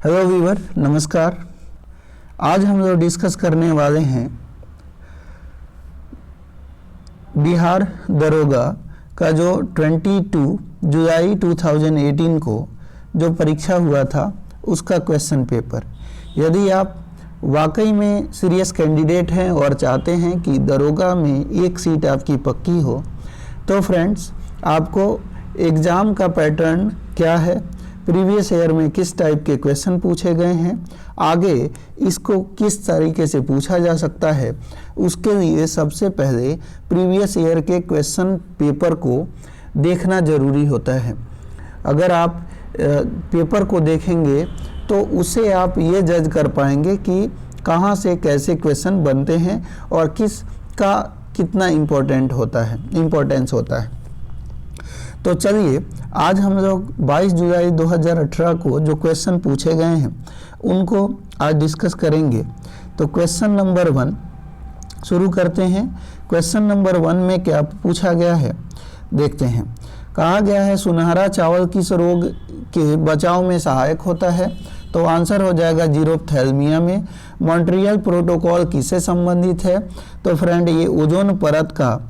Hello Weaver, नमस्कार। आज हम लोग डिस्कस करने वाले हैं बिहार दरोगा का जो 22 जुलाई 2018 को जो परीक्षा हुआ था उसका क्वेश्चन पेपर। यदि आप वाकई में सीरियस कैंडिडेट हैं और चाहते हैं कि दरोगा में एक सीट आपकी पक्की हो, तो फ्रेंड्स आपको एग्ज़ाम का पैटर्न क्या है, प्रीवियस ईयर में किस टाइप के क्वेश्चन पूछे गए हैं, आगे इसको किस तरीके से पूछा जा सकता है, उसके लिए सबसे पहले प्रीवियस ईयर के क्वेश्चन पेपर को देखना ज़रूरी होता है। अगर आप पेपर को देखेंगे तो उससे आप ये जज कर पाएंगे कि कहाँ से कैसे क्वेश्चन बनते हैं और किस का कितना इम्पोर्टेंस होता है। तो चलिए आज हम लोग 22 जुलाई 2018 को जो क्वेश्चन पूछे गए हैं उनको आज डिस्कस करेंगे। तो क्वेश्चन नंबर 1 शुरू करते हैं। क्वेश्चन नंबर 1 में क्या पूछा गया है देखते हैं। कहा गया है सुनहरा चावल किस रोग के बचाव में सहायक होता है, तो आंसर हो जाएगा जीरोप्थैल्मिया में। मॉन्ट्रियल प्रोटोकॉल किससे संबंधित है, तो फ्रेंड ये ओजोन परत का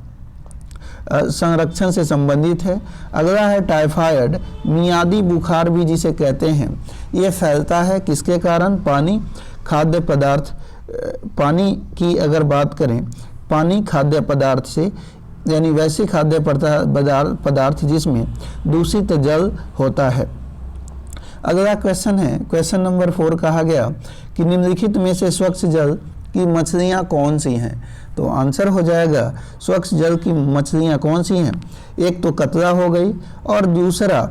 संरक्षण से संबंधित है। अगला है टाइफाइड मियादी बुखार भी जिसे कहते हैं, ये फैलता है किसके कारण, खाद्य पदार्थ। पानी की अगर बात करें, पानी खाद्य पदार्थ से, यानी वैसे खाद्य पदार्थ जिसमें दूषित जल होता है। अगला क्वेश्चन है क्वेश्चन नंबर 4। कहा गया कि निम्नलिखित में से स्वच्छ जल की मछलियाँ कौन सी हैं, तो आंसर हो जाएगा स्वच्छ जल की मछलियाँ कौन सी हैं। एक तो कतला हो गई और दूसरा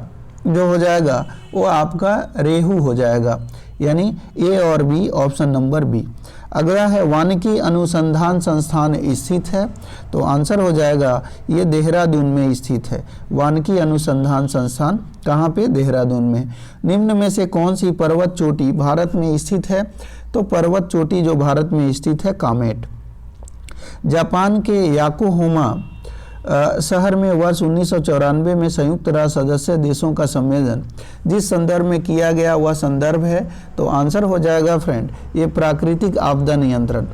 जो हो जाएगा वो आपका रेहू हो जाएगा, यानी ए और बी, ऑप्शन नंबर बी। अगला है वानिकी अनुसंधान संस्थान स्थित है, तो आंसर हो जाएगा ये देहरादून में स्थित है। वानिकी अनुसंधान संस्थान कहाँ पे, देहरादून में। निम्न में से कौन सी पर्वत चोटी भारत में स्थित है, तो पर्वत चोटी जो भारत में स्थित है कामेट। जापान के याकोहामा शहर में वर्ष 1994 में संयुक्त राष्ट्र सदस्य देशों का सम्मेलन जिस संदर्भ में किया गया वह संदर्भ है, तो आंसर हो जाएगा फ्रेंड ये प्राकृतिक आपदा नियंत्रण।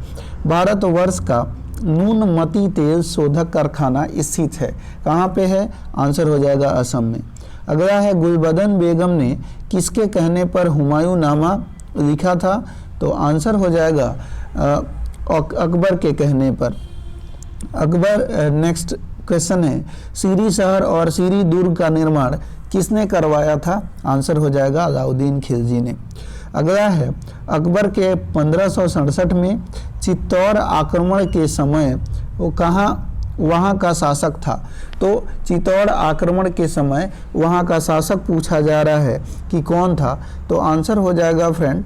भारतवर्ष का नूनमती तेल शोधक कारखाना स्थित है, कहाँ पे है, आंसर हो जाएगा असम में। अगला है गुलबदन बेगम ने किसके कहने पर हुमायूं नामा लिखा था, तो आंसर हो जाएगा अकबर के कहने पर। अकबर नेक्स्ट क्वेश्चन है सीरी शहर और सीरी दुर्ग का निर्माण किसने करवाया था, आंसर हो जाएगा अलाउद्दीन खिलजी ने। अगला है अकबर के 1567 में चित्तौड़ आक्रमण के समय वो वहाँ का शासक था, तो चित्तौड़ आक्रमण के समय वहाँ का शासक पूछा जा रहा है कि कौन था, तो आंसर हो जाएगा फ्रेंड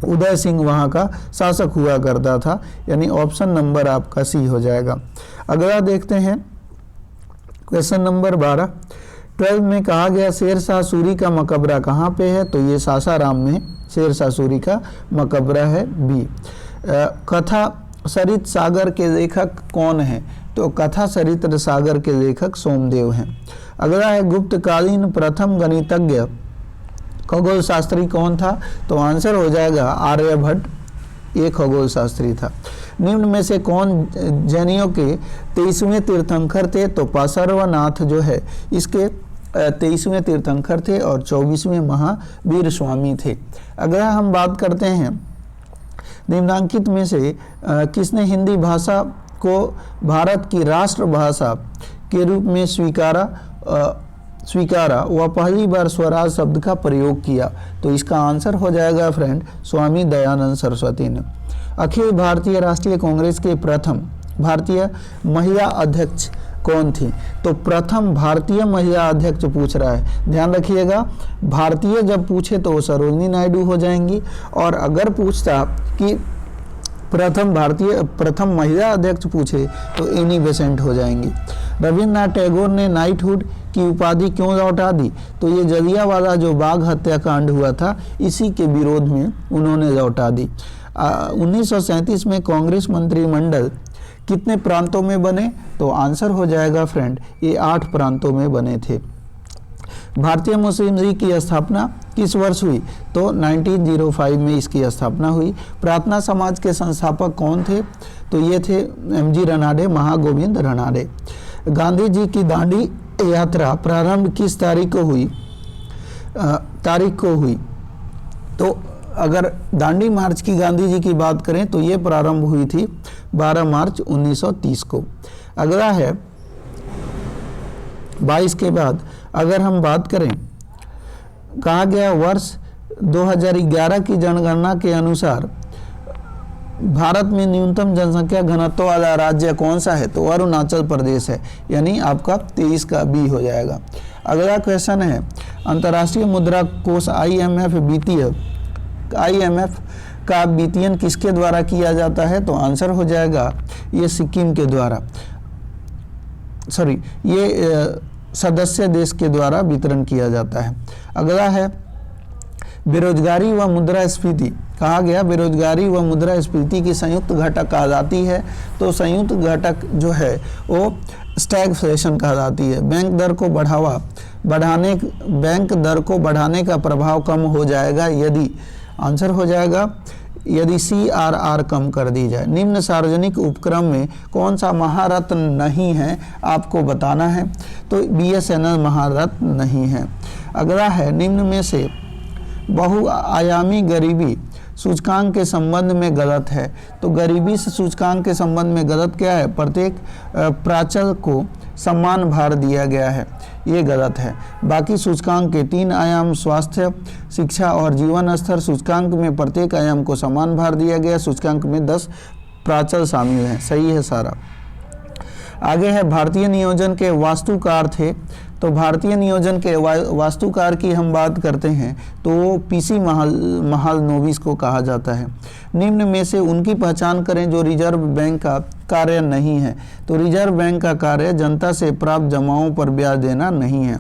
उदय सिंह वहाँ का शासक हुआ करता था, यानी ऑप्शन नंबर आपका सी हो जाएगा। अगला देखते हैं क्वेश्चन नंबर 12 में कहा गया शेरशाह सूरी का मकबरा कहाँ पे है, तो ये सासाराम में शेरशाह सूरी का मकबरा है, बी। कथा सरित सागर के लेखक कौन है, तो कथा सरित सागर के लेखक सोमदेव हैं। अगला है गुप्तकालीन प्रथम गणितज्ञ खगोल शास्त्री कौन था, तो आंसर हो जाएगा आर्यभट्ट, ये खगोल शास्त्री था। निम्न में से कौन जैनियों के 23वें तीर्थंकर थे, तो पार्श्वनाथ जो है इसके 23वें तीर्थंकर थे और 24वें महावीर स्वामी थे। अगर हम बात करते हैं निम्नांकित में से किसने हिंदी भाषा को भारत की राष्ट्रभाषा के रूप में स्वीकारा व पहली बार स्वराज शब्द का प्रयोग किया, तो इसका आंसर हो जाएगा फ्रेंड स्वामी दयानंद सरस्वती ने। अखिल भारतीय राष्ट्रीय कांग्रेस के प्रथम भारतीय महिला अध्यक्ष कौन थी, तो प्रथम भारतीय महिला अध्यक्ष पूछ रहा है, ध्यान रखिएगा। भारतीय जब पूछे तो वो सरोजिनी नायडू हो जाएंगी, और अगर पूछता कि प्रथम महिला अध्यक्ष पूछे तो एनी बेसेंट हो जाएंगी। रविन्द्रनाथ टैगोर ने नाइटहुड की उपाधि क्यों लौटा दी, तो ये जलियांवाला जो बाग हत्याकांड हुआ था इसी के विरोध में उन्होंने लौटा दी। 1937 में कांग्रेस मंत्रिमंडल कितने प्रांतों में बने, तो आंसर हो जाएगा फ्रेंड ये 8 प्रांतों में बने थे। भारतीय मुस्लिम लीग की स्थापना किस वर्ष हुई? तो 1905 में इसकी स्थापना हुई। प्रार्थना समाज के संस्थापक कौन थे? तो ये थे MG रनाडे, महागोविंद रनाडे। गांधी जी की दांडी यात्रा प्रारंभ किस तारीख को हुई? तो अगर दांडी मार्च की गांधी जी की बात करें तो ये प्रारंभ हुई थी 12 मार्च 1930 को। अगला है 22 के बाद अगर हम बात करें, कहा गया वर्ष 2011 की जनगणना के अनुसार भारत में न्यूनतम जनसंख्या घनत्व वाला राज्य कौन सा है? तो अरुणाचल प्रदेश है, यानी आपका 23 का बी हो जाएगा। अगला क्वेश्चन है अंतर्राष्ट्रीय मुद्रा कोष IMF का वित्तीयन किसके द्वारा किया जाता है? तो आंसर हो जाएगा ये सिक्किम के द्वारा, ये सदस्य देश के द्वारा वितरण किया जाता है। अगला है बेरोजगारी व मुद्रास्फीति। कहा गया बेरोजगारी व मुद्रास्फीति की संयुक्त घटक कहा जाती है। तो संयुक्त घटक जो है वो स्टैगफ्लेशन कहा जाती है। बैंक दर को बढ़ाने का प्रभाव कम हो जाएगा यदि, आंसर हो जाएगा यदि CRR कम कर दी जाए। निम्न सार्वजनिक उपक्रम में कौन सा महारत्न नहीं है, आपको बताना है। तो BSNL महारत्न नहीं है। अगला है निम्न में से बहुआयामी गरीबी सूचकांक के संबंध में गलत है। तो गरीबी से सूचकांक के संबंध में गलत क्या है? प्रत्येक प्राचल को समान भार दिया गया है, ये गलत है। बाकी सूचकांक के 3 आयाम स्वास्थ्य, शिक्षा और जीवन स्तर सूचकांक में प्रत्येक आयाम को समान भार दिया गया। सूचकांक में 10 प्राचल शामिल हैं, सही है सारा। आगे है भारतीय नियोजन के वास्तुकार थे। तो भारतीय नियोजन के वास्तुकार की हम बात करते हैं तो वो PC महालनोबिस को कहा जाता है। निम्न में से उनकी पहचान करें जो रिजर्व बैंक का कार्य नहीं है। तो रिजर्व बैंक का कार्य जनता से प्राप्त जमाओं पर ब्याज देना नहीं है।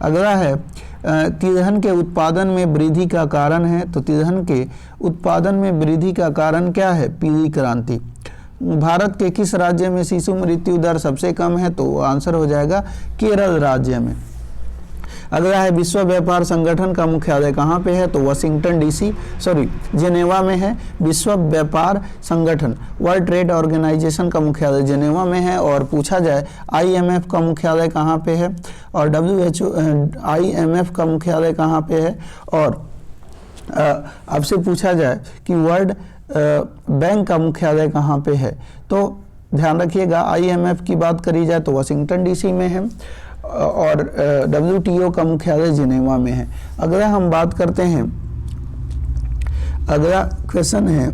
अगला है तिलहन के उत्पादन में वृद्धि का कारण है। तो तिलहन के उत्पादन में वृद्धि का कारण क्या है? पीली क्रांति। भारत के किस राज्य में शिशु मृत्यु दर सबसे कम है? तो आंसर हो जाएगा केरल राज्य में। अगला है विश्व व्यापार संगठन का मुख्यालय कहाँ पे है? तो वाशिंगटन DC जेनेवा में है। विश्व व्यापार संगठन वर्ल्ड ट्रेड ऑर्गेनाइजेशन का मुख्यालय जेनेवा में है। और पूछा जाए IMF का मुख्यालय कहाँ पे है? और IMF का मुख्यालय कहाँ पे है? और आपसे पूछा जाए कि वर्ल्ड बैंक का मुख्यालय कहाँ पे है? तो ध्यान रखिएगा IMF की बात करी जाए तो वाशिंगटन DC में है और WTO का मुख्यालय जिनेवा में है। अगला हम बात करते हैं, अगला क्वेश्चन है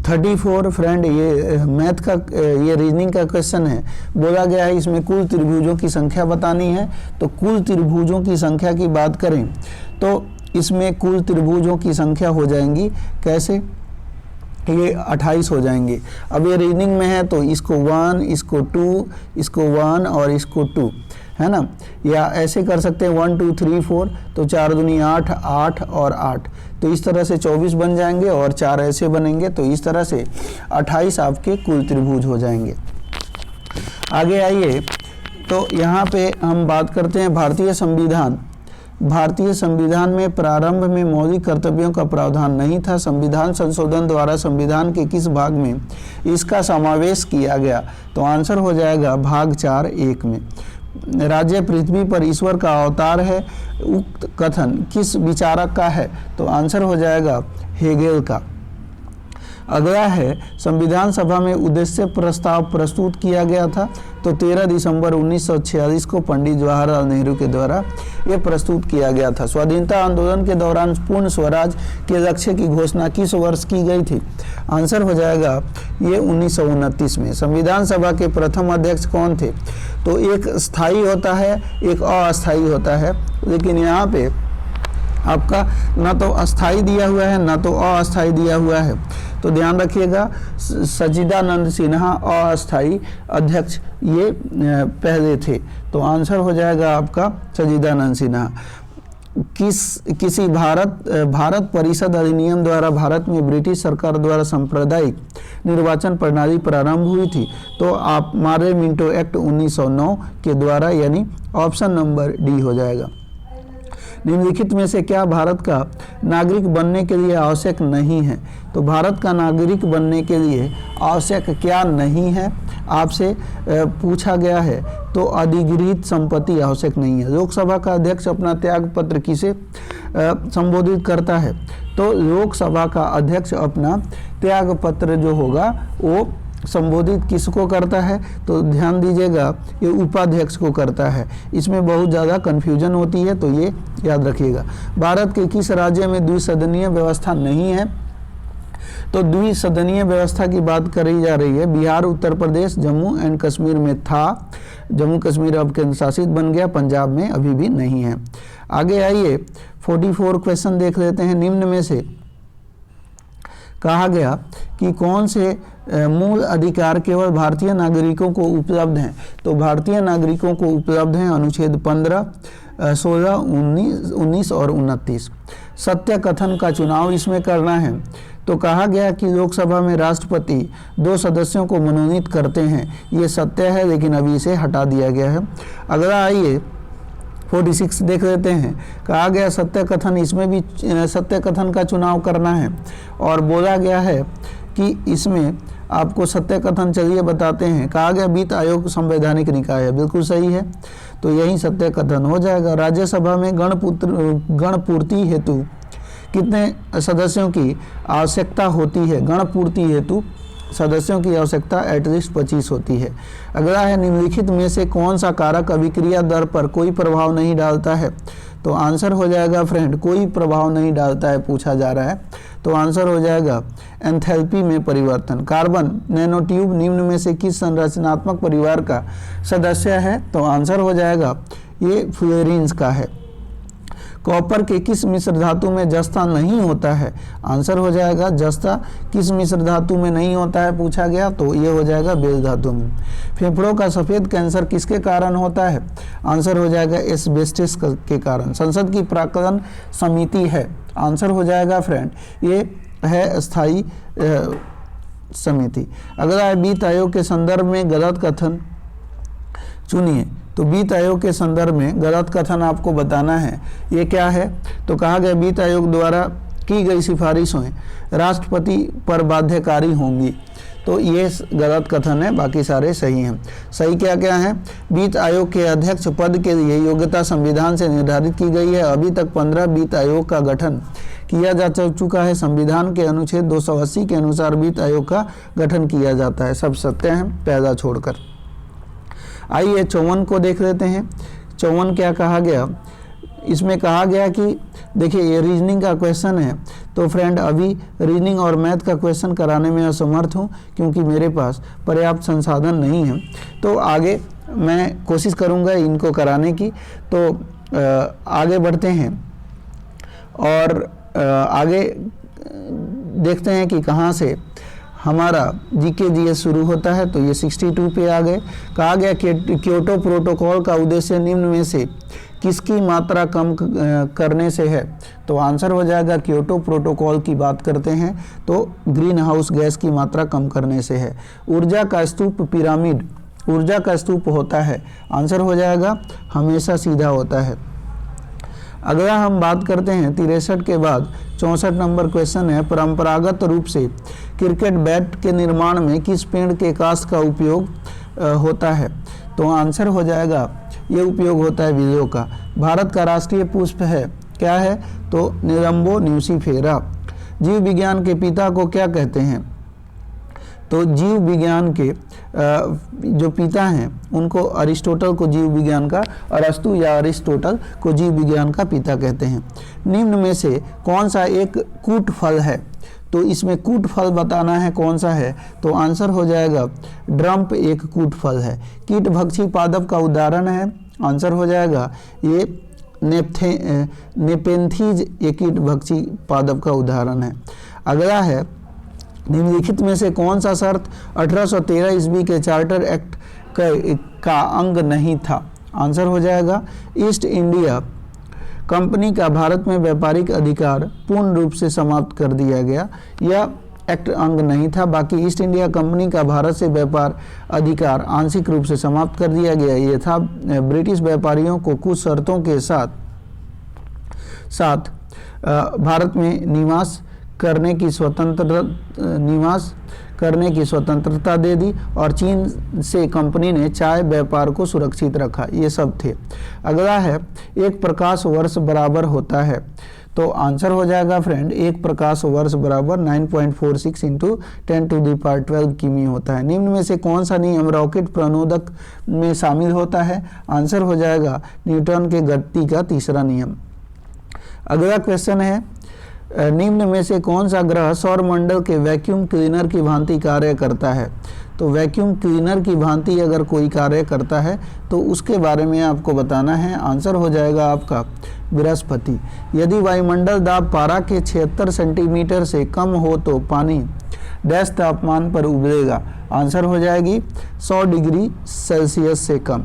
34 फ्रेंड, ये मैथ का ये रीजनिंग का क्वेश्चन है। बोला गया है इसमें कुल त्रिभुजों की संख्या बतानी है। तो कुल त्रिभुजों की संख्या की बात करें तो इसमें कुल त्रिभुजों की संख्या हो जाएंगी कैसे? ये 28 हो जाएंगे। अब ये रीजनिंग में है तो इसको 1, इसको 2, इसको 1 और इसको 2, है ना। या ऐसे कर सकते हैं 1 2 3 4, तो 4 दूनी 8, 8 और 8, तो इस तरह से 24 बन जाएंगे और 4 ऐसे बनेंगे। तो इस तरह से 28 आपके कुल त्रिभुज हो जाएंगे। आगे आइए, तो यहाँ पे हम बात करते हैं भारतीय संविधान। भारतीय संविधान में प्रारंभ में मौलिक कर्तव्यों का प्रावधान नहीं था। संविधान संशोधन द्वारा संविधान के किस भाग में इसका समावेश किया गया? तो आंसर हो जाएगा भाग 4(1) में। राज्य पृथ्वी पर ईश्वर का अवतार है, उक्त कथन किस विचारक का है? तो आंसर हो जाएगा हेगेल का। अगला है संविधान सभा में उद्देश्य प्रस्ताव प्रस्तुत किया गया था। तो 13 दिसंबर 1946 को पंडित जवाहरलाल नेहरू के द्वारा ये प्रस्तुत किया गया था। स्वाधीनता आंदोलन के दौरान पूर्ण स्वराज के लक्ष्य की घोषणा किस वर्ष की गई थी? आंसर हो जाएगा ये 1929 में। संविधान सभा के प्रथम अध्यक्ष कौन थे? तो एक स्थायी होता है, एक अस्थायी होता है, लेकिन यहाँ पे आपका ना तो अस्थाई दिया हुआ है ना तो अस्थाई दिया हुआ है, तो ध्यान रखिएगा। सच्चिदानंद सिन्हा अस्थाई अध्यक्ष ये पहले थे, तो आंसर हो जाएगा आपका सच्चिदानंद सिन्हा। किसी भारत परिषद अधिनियम द्वारा भारत में ब्रिटिश सरकार द्वारा सांप्रदायिक निर्वाचन प्रणाली प्रारंभ हुई थी? तो आप मारे मिंटो एक्ट 1909 के द्वारा, यानी ऑप्शन नंबर डी हो जाएगा। निम्नलिखित में से क्या भारत का नागरिक बनने के लिए आवश्यक नहीं है? तो भारत का नागरिक बनने के लिए आवश्यक क्या नहीं है आपसे पूछा गया है, तो अधिगृहित संपत्ति आवश्यक नहीं है। लोकसभा का अध्यक्ष अपना त्याग पत्र किसे संबोधित करता है? तो लोकसभा का अध्यक्ष अपना त्याग पत्र जो होगा वो संबोधित किसको करता है? तो ध्यान दीजिएगा, ये उपाध्यक्ष को करता है। इसमें बहुत ज़्यादा कन्फ्यूजन होती है, तो ये याद रखिएगा। भारत के किस राज्य में द्विसदनीय व्यवस्था नहीं है? तो द्विसदनीय व्यवस्था की बात करी जा रही है। बिहार, उत्तर प्रदेश, जम्मू एंड कश्मीर में था। जम्मू कश्मीर अब केंद्र शासित बन गया, पंजाब में अभी भी नहीं है। आगे आइए 44 क्वेश्चन देख लेते हैं। निम्न में से कहा गया कि कौन से मूल अधिकार केवल भारतीय नागरिकों को उपलब्ध हैं? तो भारतीय नागरिकों को उपलब्ध हैं अनुच्छेद 15, 16, 19 और 29। सत्य कथन का चुनाव इसमें करना है। तो कहा गया कि लोकसभा में राष्ट्रपति 2 सदस्यों को मनोनीत करते हैं, ये सत्य है, लेकिन अभी इसे हटा दिया गया है। अगला आइए 46 देख लेते हैं। कहा गया सत्य कथन, इसमें भी सत्य कथन का चुनाव करना है और बोला गया है कि इसमें आपको सत्य कथन चलिए बताते हैं। कहा गया वित्त आयोग संवैधानिक निकाय है, बिल्कुल सही है, तो यही सत्य कथन हो जाएगा। राज्यसभा में गणपूर्ति हेतु कितने सदस्यों की आवश्यकता होती है? गणपूर्ति हेतु सदस्यों की आवश्यकता एटलीस्ट 25 होती है। अगला है निम्नलिखित में से कौन सा कारक अभिक्रिया दर पर कोई प्रभाव नहीं डालता है? तो आंसर हो जाएगा फ्रेंड, कोई प्रभाव नहीं डालता है पूछा जा रहा है, तो आंसर हो जाएगा एंथैल्पी में परिवर्तन। कार्बन नैनोट्यूब निम्न में से किस संरचनात्मक परिवार का सदस्य है? तो आंसर हो जाएगा ये फ्लोरीन्स का है। कॉपर के किस मिश्र धातु में जस्ता नहीं होता है? आंसर हो जाएगा जस्ता किस मिश्र धातु में नहीं होता है पूछा गया, तो ये हो जाएगा बेल धातु में। फेफड़ों का सफ़ेद कैंसर किसके कारण होता है? आंसर हो जाएगा एस्बेस्टस के कारण। संसद की प्राक्कलन समिति है, आंसर हो जाएगा फ्रेंड ये है स्थायी समिति। अगला है वित्त आयोग के संदर्भ में गलत कथन चुनिए। तो वित्त आयोग के संदर्भ में गलत कथन आपको बताना है, ये क्या है? तो कहा गया वित्त आयोग द्वारा की गई सिफारिशें राष्ट्रपति पर बाध्यकारी होंगी, तो ये गलत कथन है, बाकी सारे सही हैं। सही क्या क्या है? वित्त आयोग के अध्यक्ष पद के लिए योग्यता संविधान से निर्धारित की गई है। अभी तक 15 वित्त आयोग का गठन किया जा चुका है। संविधान के अनुच्छेद 280 के अनुसार वित्त आयोग का गठन किया जाता है। सब सत्य हैं पहला छोड़कर। आइए 54 को देख लेते हैं। 54 क्या कहा गया? इसमें कहा गया कि देखिए ये रीजनिंग का क्वेश्चन है, तो फ्रेंड अभी रीजनिंग और मैथ का क्वेश्चन कराने में असमर्थ हूँ क्योंकि मेरे पास पर्याप्त संसाधन नहीं है। तो आगे मैं कोशिश करूँगा इनको कराने की। तो आगे बढ़ते हैं और आगे देखते हैं कि कहाँ से हमारा जीके जीएस शुरू होता है। तो ये 62 पे आ गए। कहा गया कि क्योटो प्रोटोकॉल का उद्देश्य निम्न में से किसकी मात्रा कम करने से है? तो आंसर हो जाएगा क्योटो प्रोटोकॉल की बात करते हैं तो ग्रीन हाउस गैस की मात्रा कम करने से है। ऊर्जा का स्तूप पिरामिड ऊर्जा का स्तूप होता है, आंसर हो जाएगा हमेशा सीधा होता है। अगला हम बात करते हैं 63 के बाद 64 नंबर क्वेश्चन है। परंपरागत रूप से क्रिकेट बैट के निर्माण में किस पेड़ के काष्ठ का उपयोग होता है? तो आंसर हो जाएगा ये उपयोग होता है विलो का। भारत का राष्ट्रीय पुष्प है क्या है? तो निलंबो न्यूसीफेरा। जीव विज्ञान के पिता को क्या कहते हैं? तो जीव विज्ञान के जो पिता हैं उनको अरिस्टोटल को जीव विज्ञान का, अरस्तु या अरिस्टोटल को जीव विज्ञान का पिता कहते हैं। निम्न में से कौन सा एक कूट फल है? तो इसमें कूट फल बताना है कौन सा है, तो आंसर हो जाएगा ड्रम्प एक कूट फल है। कीट भक्षी पादप का उदाहरण है, आंसर हो जाएगा ये नेपेंथीज एक कीट भक्षी पादप का उदाहरण है। अगला है निम्नलिखित में से कौन सा शर्त 1813 ईस्वी के चार्टर एक्ट का अंग नहीं था? आंसर हो जाएगा ईस्ट इंडिया कंपनी का भारत में व्यापारिक अधिकार पूर्ण रूप से समाप्त कर दिया गया। यह एक्ट अंग नहीं था। बाकी ईस्ट इंडिया कंपनी का भारत से व्यापार अधिकार आंशिक रूप से समाप्त कर दिया गया। ये था ब्रिटिश व्यापारियों को कुछ शर्तों के साथ साथ भारत में निवास करने की स्वतंत्रता दे दी और चीन से कंपनी ने चाय व्यापार को सुरक्षित रखा। ये सब थे। अगला है एक प्रकाश वर्ष बराबर होता है, तो आंसर हो जाएगा फ्रेंड, एक प्रकाश वर्ष बराबर 9.46 इंटू 10⁻12 किमी होता है। निम्न में से कौन सा नियम रॉकेट प्रणोदक में शामिल होता है? आंसर हो जाएगा न्यूटन के गति का तीसरा नियम। अगला क्वेश्चन है निम्न में से कौन सा ग्रह सौरमंडल के वैक्यूम क्लीनर की भांति कार्य करता है? तो वैक्यूम क्लीनर की भांति अगर कोई कार्य करता है तो उसके बारे में आपको बताना है। आंसर हो जाएगा आपका बृहस्पति। यदि वायुमंडल दाब पारा के 76 सेंटीमीटर से कम हो तो पानी डैश तापमान पर उबलेगा। आंसर हो जाएगी 100 डिग्री सेल्सियस से कम।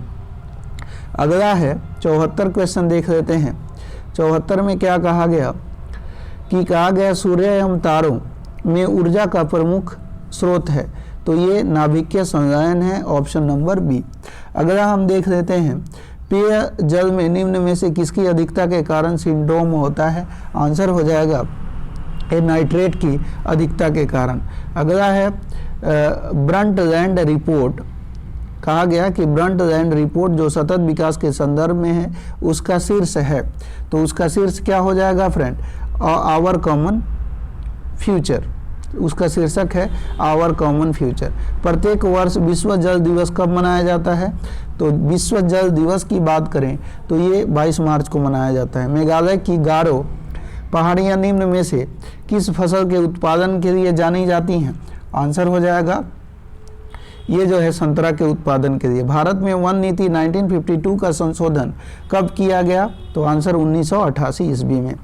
अगला है 74 क्वेश्चन देख लेते हैं। 74 में क्या कहा गया कि कहा गया सूर्य एवं तारों में ऊर्जा का प्रमुख स्रोत है, तो ये नाभिकीय संलयन है, ऑप्शन नंबर बी। अगला हम देख लेते हैं पेय जल में निम्न में से किसकी अधिकता के कारण सिंड्रोम होता है? आंसर हो जाएगा नाइट्रेट की अधिकता के कारण। अगला है ब्रंटलैंड रिपोर्ट। कहा गया कि ब्रंटलैंड रिपोर्ट जो सतत विकास के संदर्भ में है उसका शीर्ष है, तो उसका शीर्ष क्या हो जाएगा फ्रेंड? Our common future. उसका शीर्षक है आवर कॉमन फ्यूचर। प्रत्येक वर्ष विश्व जल दिवस कब मनाया जाता है? तो विश्व जल दिवस की बात करें तो ये 22 मार्च को मनाया जाता है। मेघालय की गारो पहाड़ियाँ निम्न में से किस फसल के उत्पादन के लिए जानी जाती हैं? आंसर हो जाएगा ये जो है संतरा के उत्पादन के लिए। भारत में वन नीति 1952 का संशोधन कब किया गया? तो आंसर 1988 ईस्वी में।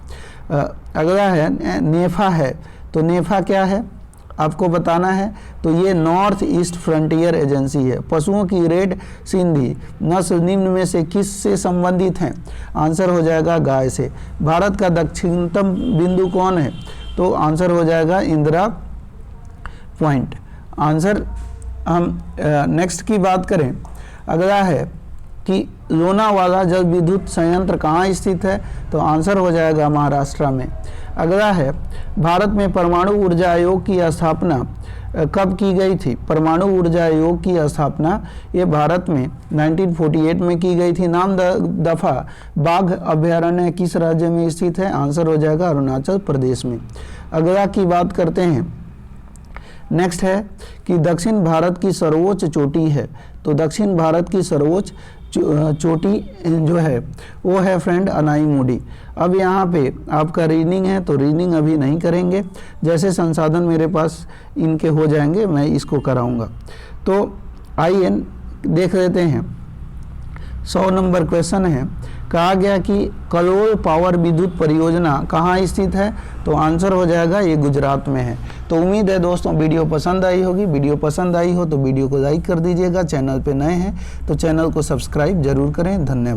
अगला है नेफा है, तो नेफा क्या है आपको बताना है। तो ये नॉर्थ ईस्ट फ्रंटियर एजेंसी है। पशुओं की रेड सिंधी नस्ल निम्न में से किस से संबंधित हैं? आंसर हो जाएगा गाय से। भारत का दक्षिणतम बिंदु कौन है? तो आंसर हो जाएगा इंदिरा पॉइंट। आंसर हम नेक्स्ट की बात करें। अगला है कि लोनावाला जल विद्युत संयंत्र कहाँ स्थित है? तो आंसर हो जाएगा महाराष्ट्र में। अगला है भारत में परमाणु ऊर्जा आयोग की स्थापना कब की गई थी? परमाणु ऊर्जा आयोग की स्थापना ये भारत में 1948 में की गई थी। नाम दफा बाघ अभ्यारण्य किस राज्य में स्थित है? आंसर हो जाएगा अरुणाचल प्रदेश में। अगला की बात करते हैं। नेक्स्ट है कि दक्षिण भारत की सर्वोच्च चोटी है, तो दक्षिण भारत की सर्वोच्च चोटी जो है वो है फ्रेंड अनाईमुडी। अब यहाँ पे आपका रीडिंग है, तो रीडिंग अभी नहीं करेंगे, जैसे संसाधन मेरे पास इनके हो जाएंगे मैं इसको कराऊंगा। तो आइए देख लेते हैं। 100 नंबर क्वेश्चन है। कहा गया कि कलोल पावर विद्युत परियोजना कहाँ स्थित है? तो आंसर हो जाएगा ये गुजरात में है। तो उम्मीद है दोस्तों वीडियो पसंद आई होगी। वीडियो पसंद आई हो तो वीडियो को लाइक कर दीजिएगा। चैनल पे नए हैं तो चैनल को सब्सक्राइब जरूर करें। धन्यवाद।